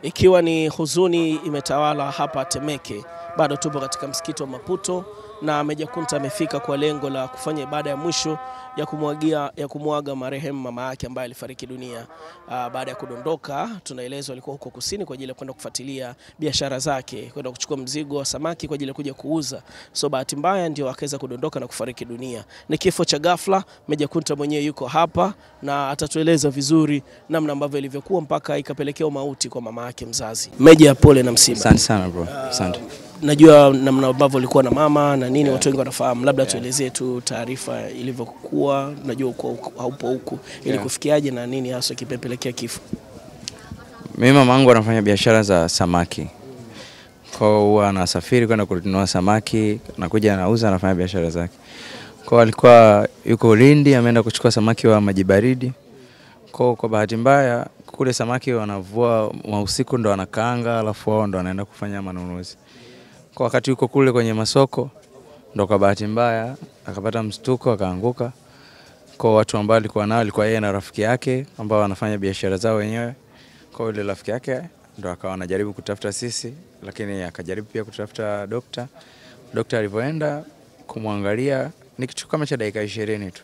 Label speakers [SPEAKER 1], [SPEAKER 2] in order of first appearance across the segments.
[SPEAKER 1] Ikiwa ni huzuni imetawala hapa Temeke, bado tupo katika msikiti wa Maputo na Meja Kunta amefika kwa lengo la kufanya ibada ya mwisho ya kumwaga marehemu mama yake ambaye alifariki dunia. Baada ya kudondoka, tunaelezwa alikuwa huko kusini kwa ajili ya kwenda kufuatilia biashara zake, kwenda kuchukua mzigo wa samaki kwa ajili ya kuja kuuza. So bahati mbaya ndio akaweza kudondoka na kufariki dunia. Ni kifo cha ghafla. Meja Kunta mwenyewe yuko hapa na atatueleza vizuri namna ambavyo ilivyokuwa mpaka ikapelekea mauti kwa mama yake mzazi. Meja, pole na msiba.
[SPEAKER 2] Asante sana bro. Asante.
[SPEAKER 1] Najua namna ambavyo ulikuwa na mama na nini, watu wengi wanafahamu. Labda tuelezee tu taarifa ilivyokuwa. Najua haupo huku, ili kufikiaje na nini hasa kipelekea kifo.
[SPEAKER 2] Mimi mamangu anafanya biashara za samaki. Kwa huwa anasafiri kwenda kununua samaki, anakuja anauza, anafanya biashara zake. Kwa alikuwa yuko Lindi, ameenda kuchukua samaki wa maji baridi. Kwa bahati mbaya kule samaki wanavua usiku ndo wanakaanga, alafu wao ndo wanaenda kufanya manunuzi. Kwa wakati yuko kule kwenye masoko, ndo kwa bahati mbaya akapata mshtuko akaanguka. Kwa watu ambao alikuwa nao, alikuwa yeye na rafiki yake ambao wanafanya biashara zao wenyewe. Kwa yule rafiki yake ndo akawa anajaribu kutafuta sisi, lakini akajaribu pia kutafuta dokta. Dokta alipoenda kumwangalia ni kitu kama cha dakika 20 tu,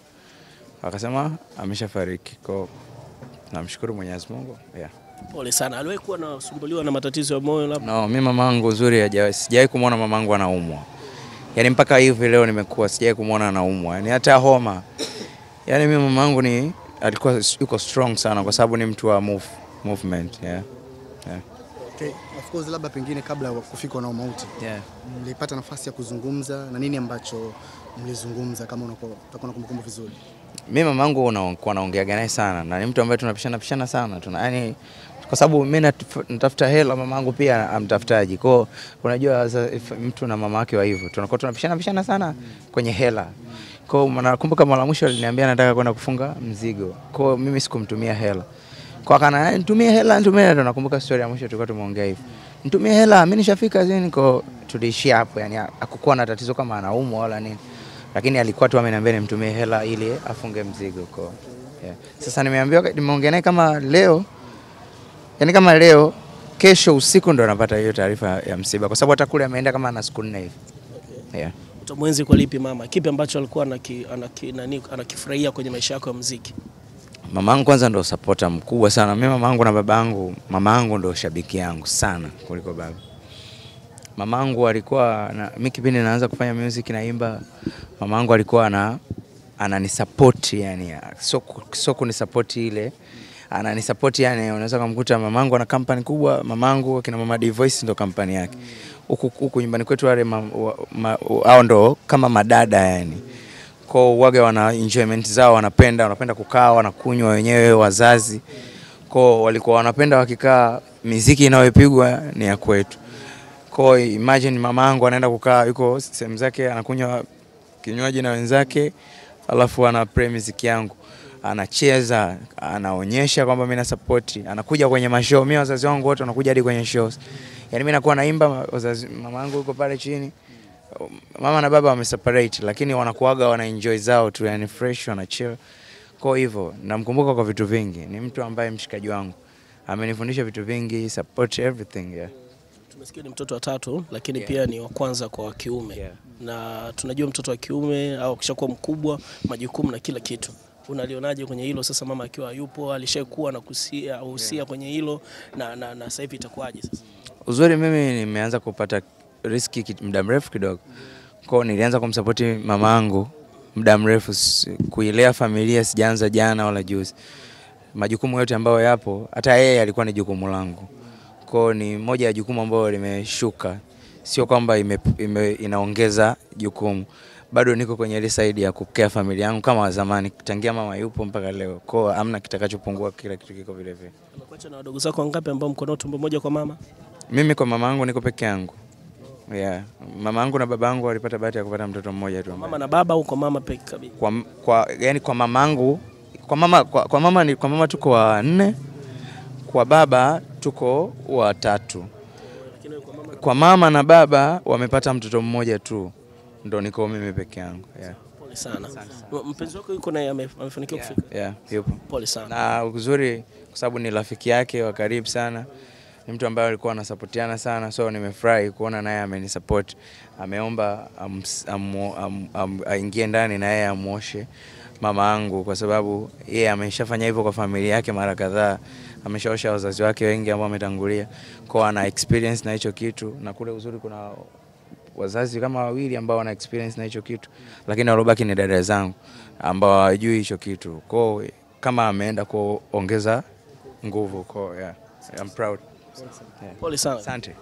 [SPEAKER 2] akasema ameshafariki. Kwa namshukuru Mwenyezi Mungu.
[SPEAKER 1] Pole sana. Aliwahi kuwa anasumbuliwa na matatizo ya moyo labda?
[SPEAKER 2] No, mimi mamangu uzuri sijawahi kumuona mamangu anaumwa. Yaani mpaka hivi leo nimekuwa sijawahi kumuona anaumwa. Yaani hata homa. Yaani mimi mamangu alikuwa yuko strong sana kwa sababu ni mtu wa movement.
[SPEAKER 3] Okay, of course labda pengine kabla ya kufikwa na mauti. Mlipata nafasi ya kuzungumza na nini ambacho mlizungumza, kama utakuwa na kumbukumbu vizuri?
[SPEAKER 2] Mimi mamangu naongea naye sana na ni mtu ambaye tunapishana sana. Yaani kwa sababu mimi natafuta hela, mamangu pia amtafutaji. Kwa unajua mtu na mama yake wa hivyo tunakuwa tunapishana sana kwenye hela. Kwa nakumbuka mara mwisho aliniambia anataka kwenda kufunga mzigo. Kwa mimi sikumtumia hela. Kwa kana nitumie hela, nakumbuka story ya mwisho tulikuwa tumeongea hivyo. Nitumie hela, mimi nishafika zini. Kwa tuliishia hapo, yani hakukuwa na tatizo kama anaumwa wala nini. Lakini alikuwa tu ameniambia nimtumie hela ili afunge mzigo. Kwa sasa nimeongea naye kama leo. Yaani kama leo, kesho usiku ndo napata hiyo taarifa ya msiba, kwa sababu hata kule ameenda kama ana siku 4 hivi.
[SPEAKER 1] Utamwenzi kwa lipi mama? Kipi ambacho alikuwa anakifurahia kwenye maisha yako ya muziki?
[SPEAKER 2] Mamangu kwanza ndo supporter mkubwa sana. Mimi mamangu na babangu, mamangu ndo shabiki yangu sana kuliko baba. Mamangu alikuwa mimi kipindi naanza kufanya music naimba, mamangu alikuwa ananisupport, yani sio kunisupport ile, ananisupport, yani unaweza kumkuta mamangu ana company kubwa. Mamangu kina Mama D Voice ndo company yake. Huku nyumbani kwetu wale hao ndo kama madada yani. Kwa wage wana enjoyment zao, wanapenda kukaa, wanakunywa wenyewe wazazi. Kwa walikuwa wanapenda wakikaa muziki inayopigwa ni ya kwetu. Kwa imagine mamangu anaenda kukaa yuko sehemu zake anakunywa kinywaji na wenzake, alafu ana play muziki yangu. Anacheza, anaonyesha kwamba mimi na support, anakuja kwenye mashow. Mimi wazazi wangu wote wanakuja hadi kwenye shows. Yaani mimi nakuwa naimba, wazazi mamangu yuko pale chini. Mama na baba wameseparate, lakini wanakuaga wana enjoy zao tu, yani fresh, wana chill. Kwa hivyo namkumbuka kwa vitu vingi. Ni mtu ambaye mshikaji wangu. Amenifundisha vitu vingi, support everything.
[SPEAKER 1] Tumesikia ni mtoto wa 3, lakini pia ni wa kwanza kwa kiume. Na tunajua mtoto wa kiume au kishakuwa mkubwa, majukumu na kila kitu. Unalionaje kwenye hilo sasa, mama akiwa yupo, alishakuwa na kuhusia kwenye hilo na sasa hivi itakuwaje sasa?
[SPEAKER 2] Uzuri mimi nimeanza kupata riski muda mrefu kidogo. Kwa nilianza kumsupport mamangu muda mrefu, kuilea familia sijaanza jana wala juzi. Majukumu yote ambayo yapo, hata yeye alikuwa ni jukumu langu. Kwa ni moja ya jukumu ambayo limeshuka. Sio kwamba inaongeza jukumu. Bado niko kwenye ile side ya kukea familia yangu kama zamani, tangia mama yupo mpaka leo. Kwa hamna kitakachopungua, kila kitu kiko vile vile.
[SPEAKER 1] Unakuacha na wadogo zako wangapi ambao mko nao tumbo moja kwa mama?
[SPEAKER 2] Mimi kwa mamangu niko peke yangu. Mamangu na babangu walipata bahati ya kupata mtoto mmoja tu.
[SPEAKER 1] Mama na baba au kwa mama peke kabisa?
[SPEAKER 2] Yani kwa mamangu, kwa mama tuko 4, kwa baba tuko 3. Kwa mama na baba wamepata mtoto mmoja tu, ndo niko mimi peke yangu.
[SPEAKER 1] Pole sana. Mpenzi wako yuko naye amefanikiwa kufika?
[SPEAKER 2] Yupo.
[SPEAKER 1] Pole sana.
[SPEAKER 2] Na uzuri kwa sababu ni rafiki yake wa karibu sana. ni mtu ambaye alikuwa anasapotiana sana, so nimefurahi kuona naye amenisupport. Ameomba aingie ndani na yeye amuoshe mama yangu, kwa sababu yeye ameshafanya hivyo kwa familia yake mara kadhaa. Ameshaosha wazazi wake wengi ambao wametangulia, kwa ana experience na hicho kitu. Na kule uzuri kuna wazazi kama wawili ambao wana experience na hicho kitu, lakini walobaki ni dada zangu ambao hawajui hicho kitu. Kwa kama ameenda kuongeza nguvu, kwa yeah, I'm proud.
[SPEAKER 1] Pole sana.
[SPEAKER 2] Asante.